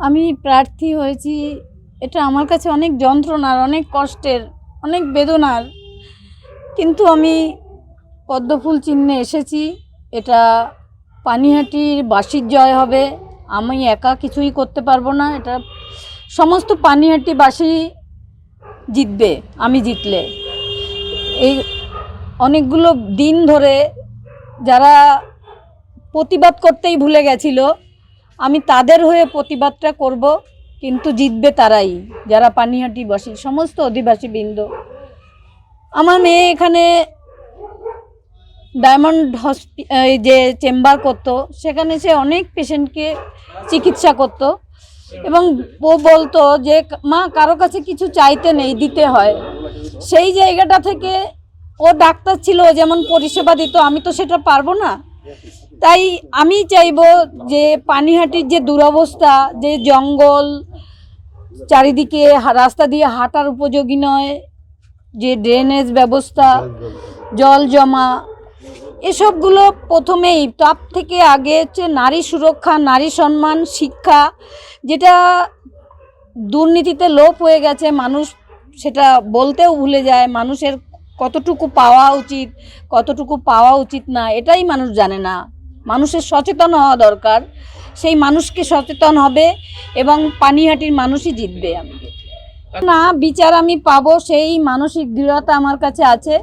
আমি প্রার্থী হয়েছি, এটা আমার কাছে অনেক যন্ত্রণার, অনেক কষ্টের, অনেক বেদনার। কিন্তু আমি পদ্মফুল চিহ্নে এসেছি। এটা পানিহাটির বাসীর জয় হবে। আমি একা কিছুই করতে পারবো না। এটা সমস্ত পানিহাটিবাসী জিতবে আমি জিতলে। এই অনেকগুলো দিন ধরে যারা প্রতিবাদ করতেই ভুলে গেছিল, আমি তাদের হয়ে প্রতিবাদটা করব। কিন্তু জিতবে তারাই, যারা পানিহাটিবাসী, সমস্ত অধিবাসীবৃন্দ। আমার মেয়ে এখানে ডায়মন্ড এই যে চেম্বার করতো, সেখানে সে অনেক পেশেন্টকে চিকিৎসা করতো এবং ও বলতো যে মা, কারো কাছে কিছু চাইতে নেই, দিতে হয়। সেই জায়গাটা থেকে ও ডাক্তার ছিল, যেমন পরিষেবা দিত, আমি তো সেটা পারবো না। তাই আমি চাইবো যে পানিহাটির যে দুরবস্থা, যে জঙ্গল, চারিদিকে রাস্তা দিয়ে হাঁটার উপযোগী নয়, যে ড্রেনেজ ব্যবস্থা, জল জমা, এসবগুলো প্রথমেই তার থেকে আগে হচ্ছে নারী সুরক্ষা, নারী সম্মান, শিক্ষা, যেটা দুর্নীতিতে লোপ হয়ে গেছে। মানুষ সেটা বলতেও ভুলে যায়। মানুষের কতটুকু পাওয়া উচিত, কতটুকু পাওয়া উচিত না, এটাই মানুষ জানে না। মানুষের সচেতন হওয়া দরকার। সেই মানুষকে সচেতন হবে এবং পানিহাটির মানুষই জিতবে। আমি না, বিচার আমি পাবো, সেই মানসিক দৃঢ়তা আমার কাছে আছে।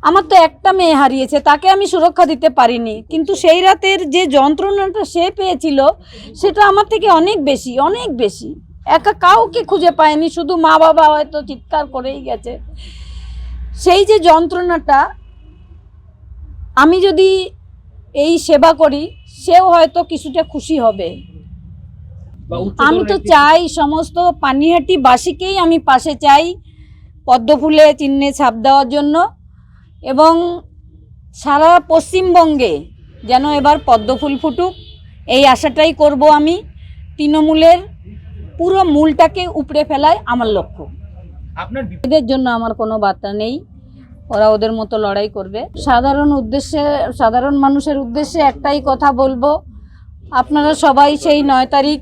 আমার তো একটা মেয়ে হারিয়েছে, তাকে আমি সুরক্ষা দিতে পারিনি, কিন্তু সেই রাতের যে যন্ত্রণাটা সে পেয়েছিল, সেটা আমার থেকে অনেক বেশি, অনেক বেশি। একা কাউকে খুঁজে পায়নি, শুধু মা বাবা হয়তো চিৎকার করেই গেছে। সেই যে যন্ত্রণাটা, আমি যদি এই সেবা করি, সেও হয়তো কিছুটা খুশি হবে। আমি তো চাই সমস্ত পানিহাটিবাসীকেই আমি পাশে চাই, পদ্মফুলে চিহ্নে ছাপ দেওয়ার জন্য। এবং সারা পশ্চিমবঙ্গে যেন এবার পদ্মফুল ফুটুক, এই আশাটাই করব আমি। তৃণমূলের পুরো মূলটাকে উপড়ে ফেলায় আমার লক্ষ্য। এদের জন্য আমার কোনো বার্তা নেই, ওরা ওদের মতো লড়াই করবে। সাধারণ মানুষের উদ্দেশ্যে একটাই কথা বলবো, আপনারা সবাই সেই 9 তারিখ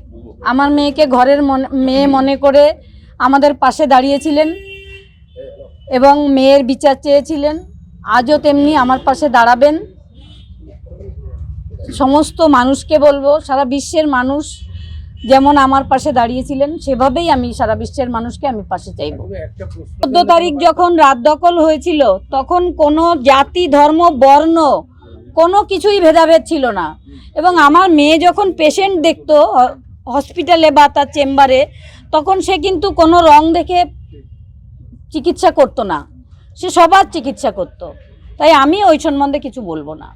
আমার মেয়েকে ঘরের মেয়ে মনে করে আমাদের পাশে দাঁড়িয়েছিলেন এবং মেয়ের বিচার চেয়েছিলেন। আজও তেমনি আমার পাশে দাঁড়াবেন। সমস্ত মানুষকে বলবো, সারা বিশ্বের মানুষ যেমন আমার পাশে দাঁড়িয়েছিলেন, সেভাবেই আমি সারা বিশ্বের মানুষকে আমি পাশে চাইব। 14 তারিখ যখন রাত দখল হয়েছিল, তখন কোনো জাতি, ধর্ম, বর্ণ, কোনো কিছুই ভেদাভেদ ছিল না। এবং আমার মেয়ে যখন পেশেন্ট দেখতো হসপিটালে বা তার চেম্বারে, তখন সে কিন্তু কোনো রং দেখে চিকিৎসা করতো না, সে সবার চিকিৎসা করতো। তাই আমি ওই সম্বন্ধে কিছু বলবো না।